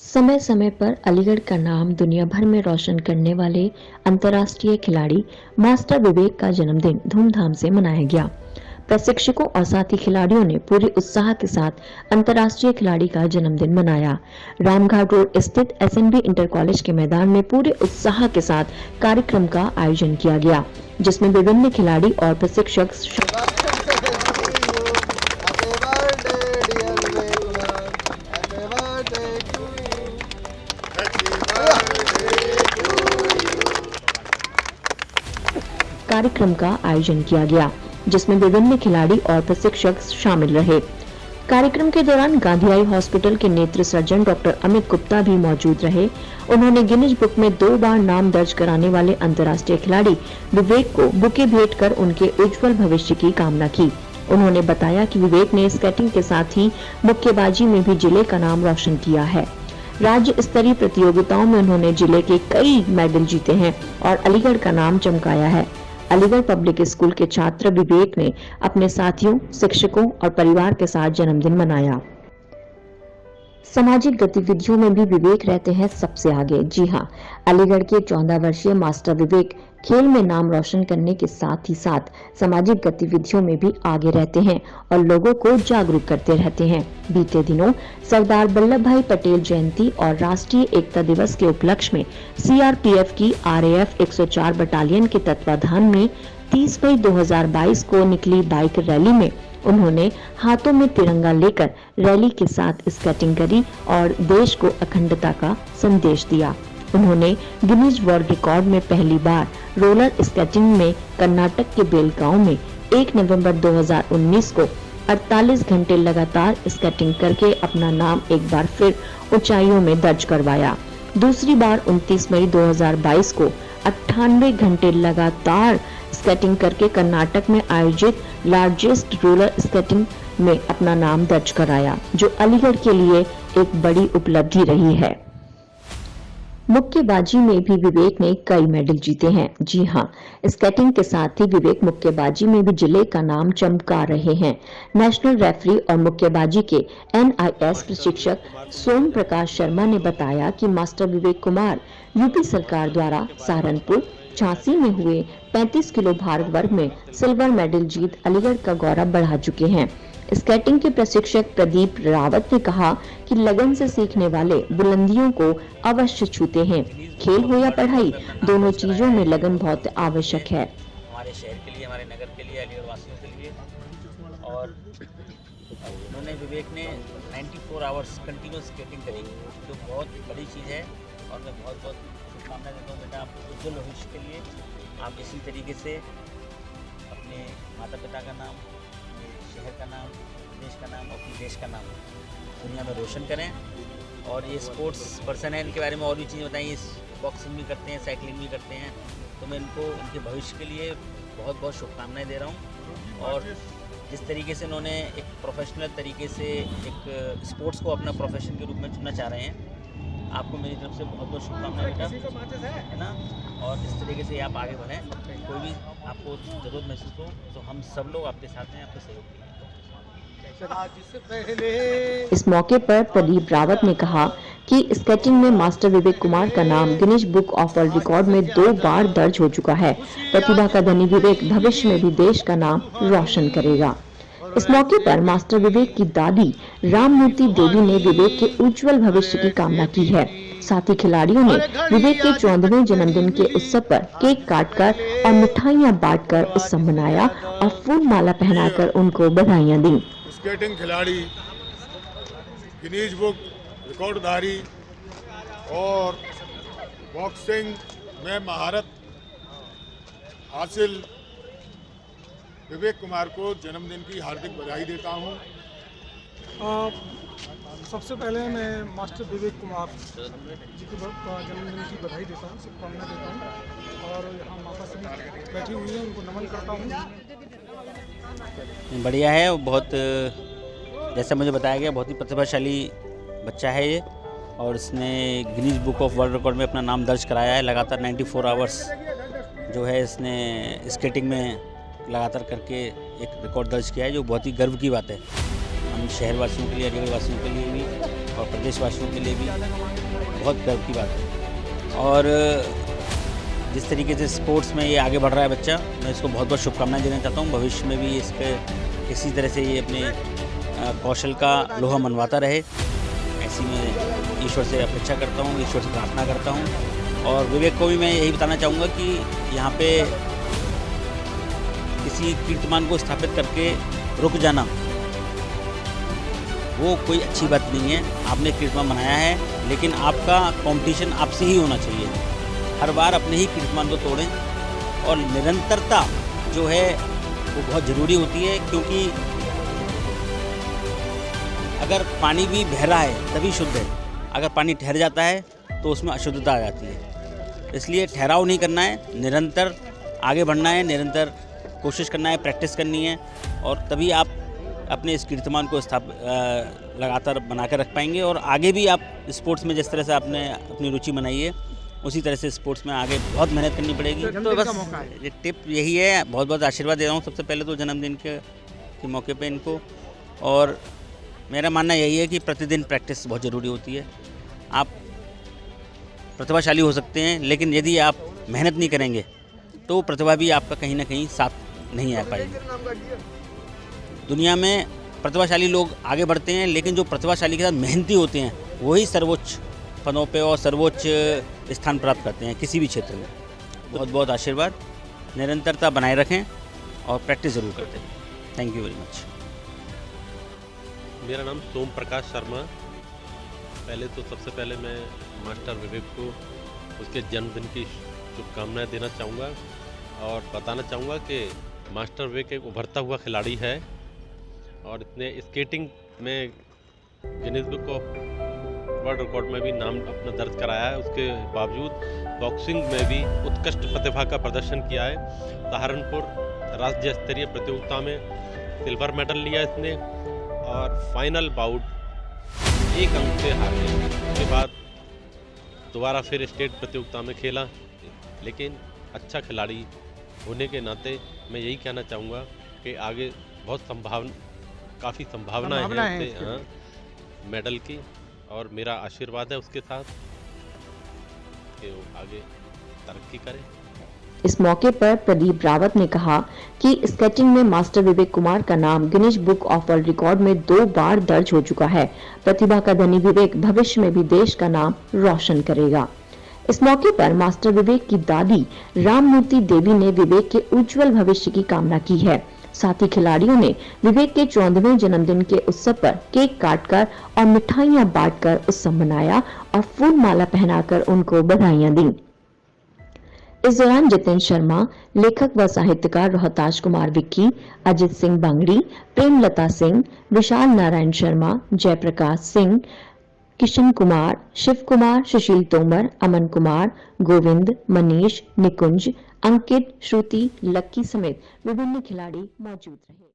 समय समय पर अलीगढ़ का नाम दुनिया भर में रोशन करने वाले अंतर्राष्ट्रीय खिलाड़ी मास्टर विवेक का जन्मदिन धूमधाम से मनाया गया। प्रशिक्षकों और साथी खिलाड़ियों ने पूरे उत्साह के साथ अंतर्राष्ट्रीय खिलाड़ी का जन्मदिन मनाया। रामघाट रोड स्थित एसएनबी इंटर कॉलेज के मैदान में पूरे उत्साह के साथ कार्यक्रम का आयोजन किया गया, जिसमें विभिन्न खिलाड़ी और प्रशिक्षक कार्यक्रम का आयोजन किया गया, जिसमें विभिन्न खिलाड़ी और प्रशिक्षक शामिल रहे। कार्यक्रम के दौरान गांधीआई हॉस्पिटल के नेत्र सर्जन डॉक्टर अमित गुप्ता भी मौजूद रहे। उन्होंने गिनीज बुक में 2 बार नाम दर्ज कराने वाले अंतर्राष्ट्रीय खिलाड़ी विवेक को बुके भेंट कर उनके उज्जवल भविष्य की कामना की। उन्होंने बताया कि विवेक ने स्केटिंग के साथ ही मुक्केबाजी में भी जिले का नाम रोशन किया है। राज्य स्तरीय प्रतियोगिताओं में उन्होंने जिले के कई मेडल जीते हैं और अलीगढ़ का नाम चमकाया है। अलीगढ़ पब्लिक स्कूल के छात्र विवेक ने अपने साथियों, शिक्षकों और परिवार के साथ जन्मदिन मनाया। सामाजिक गतिविधियों में भी विवेक रहते हैं सबसे आगे। जी हां, अलीगढ़ के 14 वर्षीय मास्टर विवेक खेल में नाम रोशन करने के साथ ही साथ सामाजिक गतिविधियों में भी आगे रहते हैं और लोगों को जागरूक करते रहते हैं। बीते दिनों सरदार वल्लभ भाई पटेल जयंती और राष्ट्रीय एकता दिवस के उपलक्ष्य में सीआरपीएफ की आरएएफ 104 बटालियन के तत्वाधान में 30 मई 2022 को निकली बाइक रैली में उन्होंने हाथों में तिरंगा लेकर रैली के साथ स्केटिंग करी और देश को अखंडता का संदेश दिया। उन्होंने गिनीज वर्ल्ड रिकॉर्ड में पहली बार रोलर स्केटिंग में कर्नाटक के बेलगांव में 1 नवंबर 2019 को 48 घंटे लगातार स्केटिंग करके अपना नाम एक बार फिर ऊंचाइयों में दर्ज करवाया। दूसरी बार 29 मई 2022 को 98 घंटे लगातार स्केटिंग करके कर्नाटक में आयोजित लार्जेस्ट रोलर स्केटिंग में अपना नाम दर्ज कराया, जो अलीगढ़ के लिए एक बड़ी उपलब्धि रही है। मुक्केबाजी में भी विवेक ने कई मेडल जीते हैं। जी हां, स्केटिंग के साथ ही विवेक मुक्केबाजी में भी जिले का नाम चमका रहे हैं। नेशनल रेफरी और मुक्केबाजी के एनआईएस प्रशिक्षक सोम प्रकाश शर्मा ने बताया कि मास्टर विवेक कुमार यूपी सरकार द्वारा सहारनपुर, झांसी में हुए 35 किलो भार वर्ग में सिल्वर मेडल जीत अलीगढ़ का गौरव बढ़ा चुके हैं। स्केटिंग के प्रशिक्षक प्रदीप रावत ने कहा कि लगन से सीखने वाले बुलंदियों को अवश्य छूते हैं। खेल हो या पढ़ाई, दोनों चीजों में लगन बहुत आवश्यक है। हमारे शहर के लिए, हमारे नगर के लिए, अलीगढ़ वासियों के लिए। और उन्होंने विवेक ने 94 आवर्स कंटिन्यूस स्केटिंग करी, जो बहुत बड़ी चीज़ है। और मैं बहुत बहुत शुभकामनाएं देता हूँ बेटा, आपको उज्जवल भविष्य के लिए। आप इसी तरीके से अपने माता पिता का नाम, शहर का नाम, देश का नाम, अपने देश का नाम दुनिया में रोशन करें। और ये स्पोर्ट्स पर्सन है, इनके बारे में और भी चीज़ें बताएं। बॉक्सिंग भी करते हैं, साइकिलिंग भी करते हैं, तो मैं इनको उनके भविष्य के लिए बहुत बहुत शुभकामनाएं दे रहा हूँ। और जिस तरीके से उन्होंने एक प्रोफेशनल तरीके से एक स्पोर्ट्स को अपना प्रोफेशन के रूप में चुनना चाह रहे हैं, आपको मेरी तरफ से बहुत बहुत शुभकामनाएं बेटा, है ना। और इस तरीके से आप आगे बढ़ें। कोई भी आपको ज़रूरत महसूस हो तो हम सब लोग आपके साथ हैं, आपके सहयोग के लिए। इस मौके पर प्रदीप रावत ने कहा कि स्केटिंग में मास्टर विवेक कुमार का नाम Guinness book of world record में 2 बार दर्ज हो चुका है। प्रतिभा का धनी विवेक भविष्य में भी देश का नाम रोशन करेगा। इस मौके पर मास्टर विवेक की दादी राममूर्ति देवी ने विवेक के उज्जवल भविष्य की कामना की है। साथ ही खिलाड़ियों ने विवेक के 14वें जन्मदिन के उत्सव पर केक काटकर और मिठाइयां बांटकर उत्सव मनाया और फूल माला पहनाकर उनको बधाइयां दी। स्केटिंग खिलाड़ी, गिनीज बुक रिकॉर्डधारी और बॉक्सिंग में महारत हासिल विवेक कुमार को जन्मदिन की हार्दिक बधाई देता हूं। सबसे पहले मैं मास्टर विवेक कुमार जी की जन्मदिन की बधाई देता हूँ, शुभकामना देता हूँ। और यहाँ माता श्री बैठी हुई है, उनको नमन करता हूँ। बढ़िया है, बहुत जैसा मुझे बताया गया बहुत ही प्रतिभाशाली बच्चा है ये। और इसने Guinness book of world record में अपना नाम दर्ज कराया है। लगातार 94 आवर्स जो है इसने स्केटिंग में लगातार करके एक रिकॉर्ड दर्ज किया है, जो बहुत ही गर्व की बात है हम शहरवासियों के लिए, अलीगढ़ वासियों के लिए भी और प्रदेशवासियों के लिए भी बहुत गर्व की बात है। और जिस तरीके से स्पोर्ट्स में ये आगे बढ़ रहा है बच्चा, मैं इसको बहुत बहुत शुभकामनाएं देना चाहता हूँ। भविष्य में भी इसके इसी तरह से ये अपने कौशल का लोहा मनवाता रहे, ऐसी मैं ईश्वर से अपेक्षा करता हूँ, ईश्वर से प्रार्थना करता हूँ। और विवेक को भी मैं यही बताना चाहूँगा कि यहाँ पे किसी कीर्तिमान को स्थापित करके रुक जाना वो कोई अच्छी बात नहीं है। आपने कीर्तिमान बनाया है, लेकिन आपका कंपटीशन आपसे ही होना चाहिए। हर बार अपने ही कीर्तिमान को तोड़ें और निरंतरता जो है वो बहुत ज़रूरी होती है, क्योंकि अगर पानी भी बह रहा है तभी शुद्ध है, अगर पानी ठहर जाता है तो उसमें अशुद्धता आ जाती है। इसलिए ठहराव नहीं करना है, निरंतर आगे बढ़ना है, निरंतर कोशिश करना है, प्रैक्टिस करनी है, और तभी आप अपने इस कीर्तिमान को लगातार बना कर रख पाएंगे। और आगे भी आप स्पोर्ट्स में जिस तरह से आपने अपनी रुचि बनाई है, उसी तरह से स्पोर्ट्स में आगे बहुत मेहनत करनी पड़ेगी। तो बस ये टिप यही है, बहुत बहुत आशीर्वाद दे रहा हूँ सबसे पहले तो जन्मदिन के मौके पे इनको। और मेरा मानना यही है कि प्रतिदिन प्रैक्टिस बहुत ज़रूरी होती है। आप प्रतिभाशाली हो सकते हैं, लेकिन यदि आप मेहनत नहीं करेंगे तो प्रतिभा भी आपका कहीं ना कहीं साथ नहीं आ पाएगी। दुनिया में प्रतिभाशाली लोग आगे बढ़ते हैं, लेकिन जो प्रतिभाशाली के साथ मेहनती होते हैं वही सर्वोच्च पदों पे और सर्वोच्च स्थान प्राप्त करते हैं किसी भी क्षेत्र में। बहुत बहुत आशीर्वाद, निरंतरता बनाए रखें और प्रैक्टिस ज़रूर करते हैं। Thank you very much. मेरा नाम सोम प्रकाश शर्मा। पहले तो सबसे पहले मैं मास्टर विवेक को उसके जन्मदिन की शुभकामनाएं देना चाहूँगा और बताना चाहूँगा कि मास्टर विवेक एक उभरता हुआ खिलाड़ी है और इतने स्केटिंग में Guinness book of world record में भी नाम अपना दर्ज कराया है। उसके बावजूद बॉक्सिंग में भी उत्कृष्ट प्रतिभा का प्रदर्शन किया है। सहारनपुर राज्य स्तरीय प्रतियोगिता में सिल्वर मेडल लिया इसने और फाइनल बाउट 1 अंक से हारे। उसके बाद दोबारा फिर स्टेट प्रतियोगिता में खेला, लेकिन अच्छा खिलाड़ी होने के नाते मैं यही कहना चाहूँगा कि आगे बहुत काफ़ी संभावनाएं हैं उससे मेडल की, और मेरा आशीर्वाद है उसके साथ कि वो आगे तरक्की करे। इस मौके पर प्रदीप रावत ने कहा कि स्केटिंग में मास्टर विवेक कुमार का नाम Guinness book of world record में 2 बार दर्ज हो चुका है। प्रतिभा का धनी विवेक भविष्य में भी देश का नाम रोशन करेगा। इस मौके पर मास्टर विवेक की दादी राममूर्ति देवी ने विवेक के उज्जवल भविष्य की कामना की है। साथ ही खिलाड़ियों ने विवेक के 14वें जन्मदिन के उत्सव पर केक काटकर और मिठाइयां बांटकर उत्सव मनाया और फूल माला पहनाकर उनको बधाइयां दी। इस दौरान जितेंद्र शर्मा, लेखक व साहित्यकार रोहताश कुमार विक्की, अजित सिंह बांगड़ी, प्रेमलता सिंह, विशाल नारायण शर्मा, जयप्रकाश सिंह, किशन कुमार, शिव कुमार, सुशील तोमर, अमन कुमार, गोविंद, मनीष, निकुंज, अंकित, श्रुति, लक्की समेत विभिन्न खिलाड़ी मौजूद रहे।